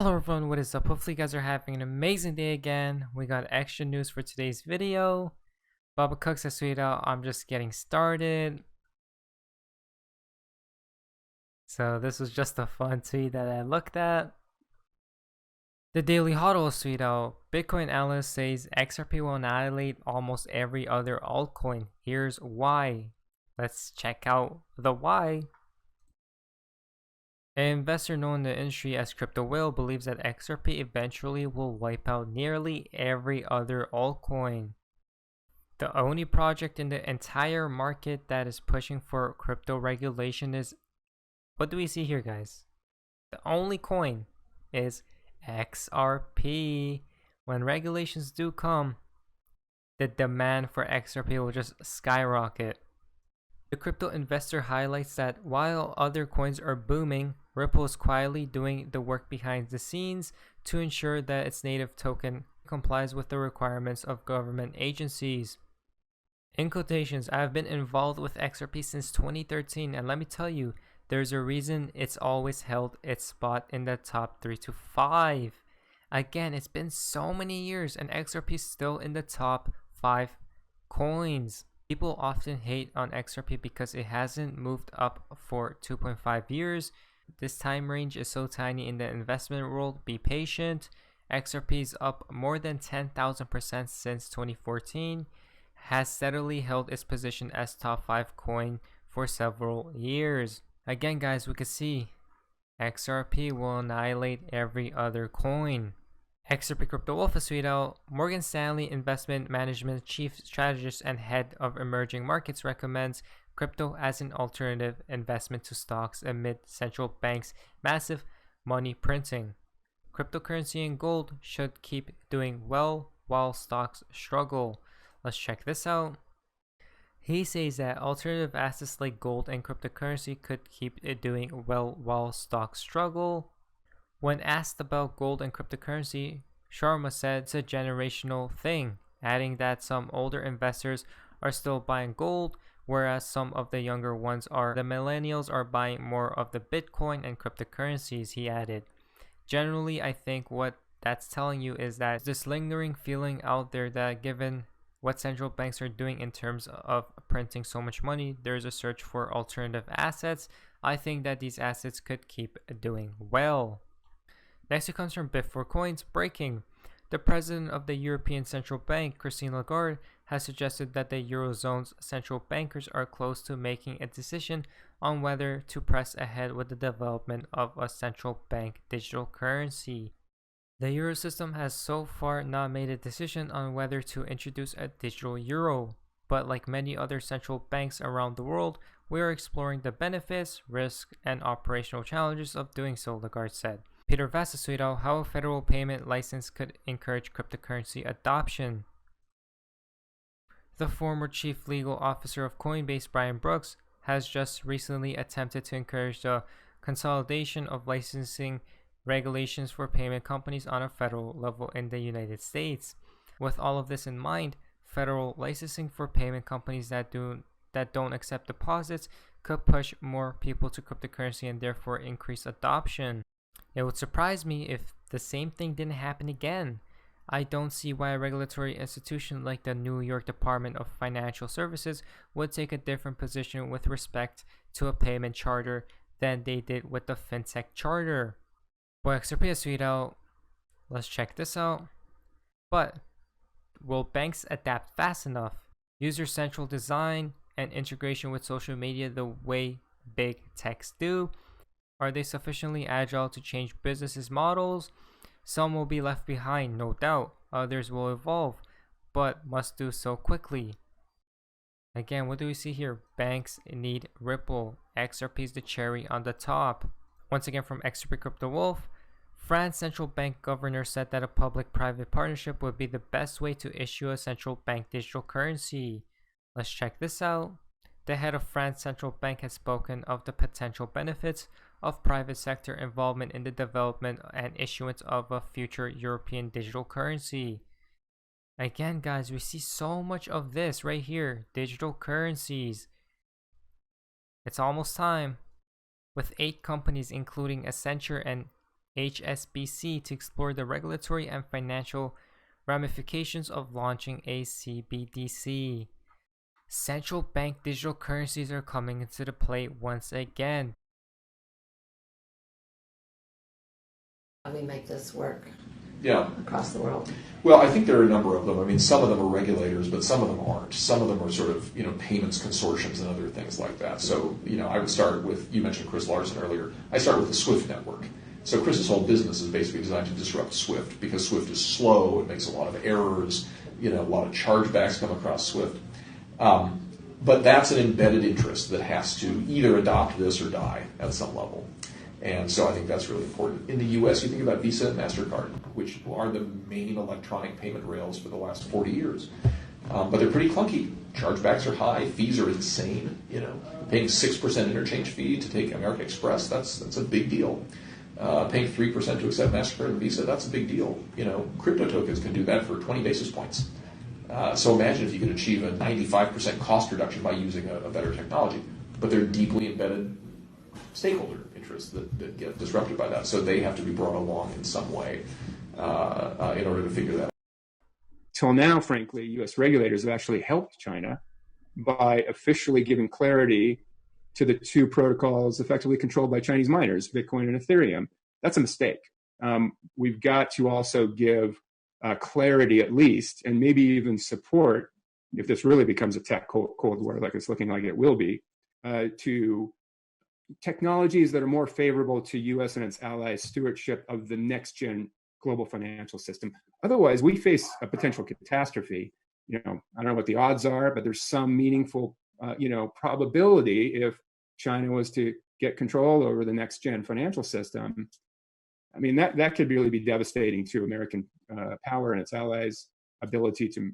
Hello everyone, what is up? Hopefully you guys are having an amazing day again. We got extra news for today's video. Baba Cooks has tweeted out, I'm just getting started. So this was just a fun tweet that I looked at. The Daily Huddle tweeted out, Bitcoin analyst says XRP will annihilate almost every other altcoin. Here's why. Let's check out the why. An investor known in the industry as Crypto Whale believes that XRP eventually will wipe out nearly every other altcoin. The only project in the entire market that is pushing for crypto regulation is, what do we see here, guys? The only coin is XRP. When regulations do come, the demand for XRP will just skyrocket. The crypto investor highlights that while other coins are booming, Ripple is quietly doing the work behind the scenes to ensure that its native token complies with the requirements of government agencies. In quotations, I have been involved with XRP since 2013, and let me tell you, there's a reason it's always held its spot in the top 3 to 5. Again, it's been so many years and XRP is still in the top 5 coins. People often hate on XRP because it hasn't moved up for 2.5 years. This time range is so tiny in the investment world. Be patient. XRP is up more than 10,000% since 2014, has steadily held its position as top 5 coin for several years. Again, guys, we can see XRP will annihilate every other coin. XRP Crypto Wolf has tweeted out, Morgan Stanley Investment Management Chief Strategist and Head of Emerging Markets recommends crypto as an alternative investment to stocks amid central banks' massive money printing. Cryptocurrency and gold should keep doing well while stocks struggle. Let's check this out. He says that alternative assets like gold and cryptocurrency could keep it doing well while stocks struggle. When asked about gold and cryptocurrency, Sharma said it's a generational thing, adding that some older investors are still buying gold, whereas some of the younger ones the millennials are buying more of the Bitcoin and cryptocurrencies, he added. Generally, I think what that's telling you is that this lingering feeling out there that given what central banks are doing in terms of printing so much money, there's a search for alternative assets. I think that these assets could keep doing well. Next, it comes from Bit4Coins. Breaking. The president of the European Central Bank, Christine Lagarde, has suggested that the Eurozone's central bankers are close to making a decision on whether to press ahead with the development of a central bank digital currency. The euro system has so far not made a decision on whether to introduce a digital euro, but like many other central banks around the world, we are exploring the benefits, risks, and operational challenges of doing so, Lagarde said. Peter Vasa tweeted out how a federal payment license could encourage cryptocurrency adoption. The former chief legal officer of Coinbase, Brian Brooks, has just recently attempted to encourage the consolidation of licensing regulations for payment companies on a federal level in the United States. With all of this in mind, federal licensing for payment companies that don't accept deposits could push more people to cryptocurrency and therefore increase adoption. It would surprise me if the same thing didn't happen again. I don't see why a regulatory institution like the New York Department of Financial Services would take a different position with respect to a payment charter than they did with the FinTech charter. Boy, XRP has tweeted out, let's check this out. But will banks adapt fast enough? User central design and integration with social media the way big techs do? Are they sufficiently agile to change business models? Some will be left behind, no doubt. Others will evolve, but must do so quickly. Again, what do we see here? Banks need Ripple. XRP is the cherry on the top. Once again from XRP Crypto Wolf, France central bank governor said that a public-private partnership would be the best way to issue a central bank digital currency. Let's check this out. The head of France central bank has spoken of the potential benefits of private sector involvement in the development and issuance of a future European digital currency. Again, guys, we see so much of this right here, digital currencies. It's almost time. With 8 companies including Accenture and HSBC to explore the regulatory and financial ramifications of launching a CBDC. Central bank digital currencies are coming into the play once again. How do we make this work Yeah. across the world? Well, I think there are a number of them. I mean, some of them are regulators, but some of them aren't. Some of them are sort of, payments consortiums and other things like that. So, I would start with, you mentioned Chris Larsen earlier. I start with the SWIFT network. So Chris's whole business is basically designed to disrupt SWIFT because SWIFT is slow. It makes a lot of errors. A lot of chargebacks come across SWIFT. But that's an embedded interest that has to either adopt this or die at some level. And so I think that's really important. In the U.S., you think about Visa and MasterCard, which are the main electronic payment rails for the last 40 years. But they're pretty clunky. Chargebacks are high. Fees are insane. Paying 6% interchange fee to take American Express, that's a big deal. Paying 3% to accept MasterCard and Visa, that's a big deal. Crypto tokens can do that for 20 basis points. So imagine if you could achieve a 95% cost reduction by using a better technology. But they're deeply embedded stakeholder interests that get disrupted by that. So they have to be brought along in some way in order to figure that out. Till now, frankly, U.S. regulators have actually helped China by officially giving clarity to the two protocols effectively controlled by Chinese miners, Bitcoin and Ethereum. That's a mistake. We've got to also give clarity at least, and maybe even support, if this really becomes a tech cold war like it's looking like it will be, to technologies that are more favorable to U.S. and its allies' stewardship of the next-gen global financial system. Otherwise, we face a potential catastrophe. I don't know what the odds are, but there's some meaningful, probability if China was to get control over the next-gen financial system. I mean, that could really be devastating to American power and its allies' ability to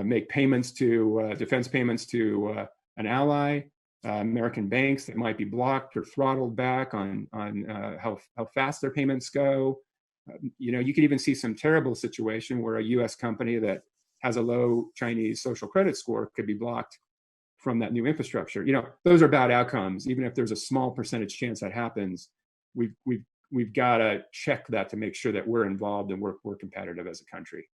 make payments to defense payments to an ally. American banks that might be blocked or throttled back on how fast their payments go. You could even see some terrible situation where a U.S. company that has a low Chinese social credit score could be blocked from that new infrastructure. Those are bad outcomes. Even if there's a small percentage chance that happens, we've got to check that to make sure that we're involved and we're competitive as a country.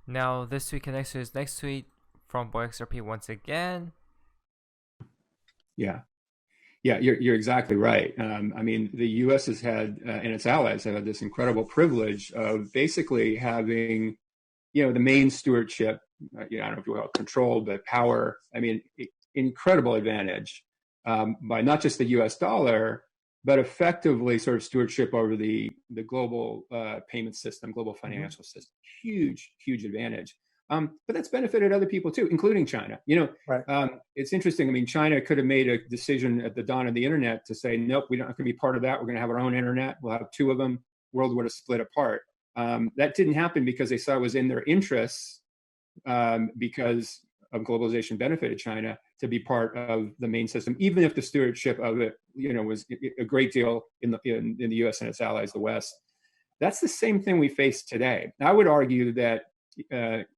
Now, this week and next tweet from Boy XRP once again. Yeah, you're exactly right. I mean, the U.S. has had, and its allies have had this incredible privilege of basically having, the main stewardship, I don't know if you will, control, but power. I mean, incredible advantage by not just the U.S. dollar, but effectively sort of stewardship over the global payment system, global financial system. Huge advantage. But that's benefited other people too, including China. Right. It's interesting. I mean, China could have made a decision at the dawn of the internet to say, nope, we're not going to be part of that. We're going to have our own internet. We'll have two of them. World would have split apart. That didn't happen because they saw it was in their interests, because of globalization benefited China to be part of the main system, even if the stewardship of it, was a great deal in the U.S. and its allies, the West. That's the same thing we face today. I would argue that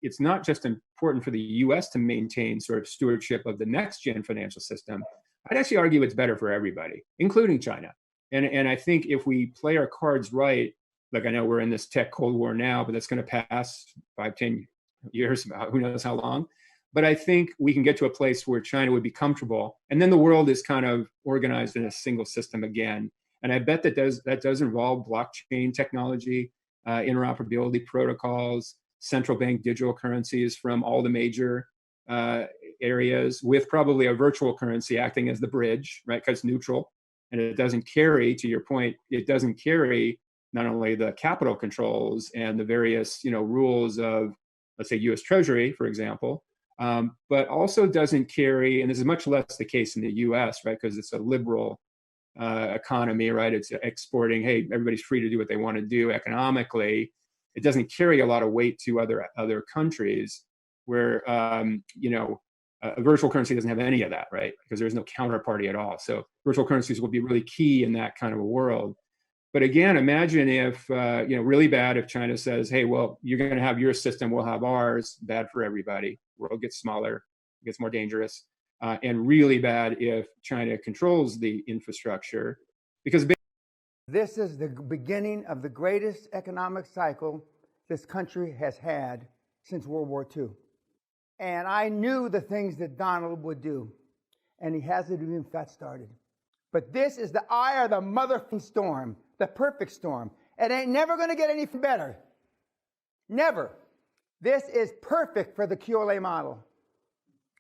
it's not just important for the U.S. to maintain sort of stewardship of the next-gen financial system. I'd actually argue it's better for everybody, including China. And I think if we play our cards right, like I know we're in this tech Cold War now, but that's going to pass 5-10 years, who knows how long. But I think we can get to a place where China would be comfortable, and then the world is kind of organized in a single system again. And I bet that does involve blockchain technology, interoperability protocols, central bank digital currencies from all the major areas, with probably a virtual currency acting as the bridge, right? Because it's neutral, and it doesn't carry, to your point, it doesn't carry not only the capital controls and the various rules of, let's say, U.S. Treasury, for example, but also doesn't carry, and this is much less the case in the U.S., right? Because it's a liberal economy, right? It's exporting. Hey, everybody's free to do what they want to do economically. It doesn't carry a lot of weight to other countries where a virtual currency doesn't have any of that, right? Because there's no counterparty at all. So virtual currencies will be really key in that kind of a world. But again, imagine if really bad if China says, "Hey, well, you're going to have your system, we'll have ours." Bad for everybody. World gets smaller, gets more dangerous, and really bad if China controls the infrastructure. Because this is the beginning of the greatest economic cycle this country has had since World War II. And I knew the things that Donald would do, and he hasn't even got started. But this is the eye of the motherfucking storm, the perfect storm. It ain't never going to get any better. Never. This is perfect for the QLA model.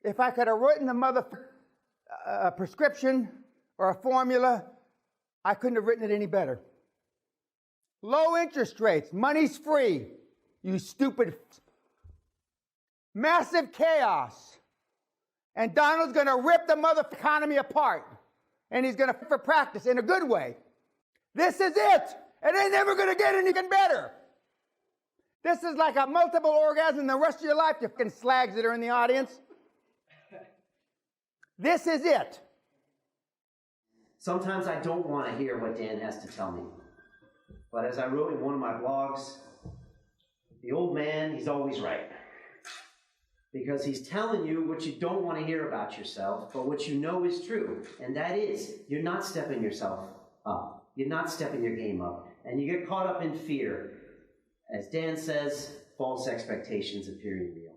If I could have written a prescription or a formula, I couldn't have written it any better. Low interest rates, money's free, you stupid. Massive chaos. And Donald's going to rip the mother economy apart. And he's going to for practice in a good way. This is it. It ain't never going to get anything better. This is like a multiple orgasm the rest of your life, you fucking slags that are in the audience. This is it. Sometimes I don't want to hear what Dan has to tell me. But as I wrote in one of my blogs, the old man, he's always right. Because he's telling you what you don't want to hear about yourself, but what you know is true. And that is, you're not stepping yourself up. You're not stepping your game up. And you get caught up in fear. As Dan says, false expectations appearing real.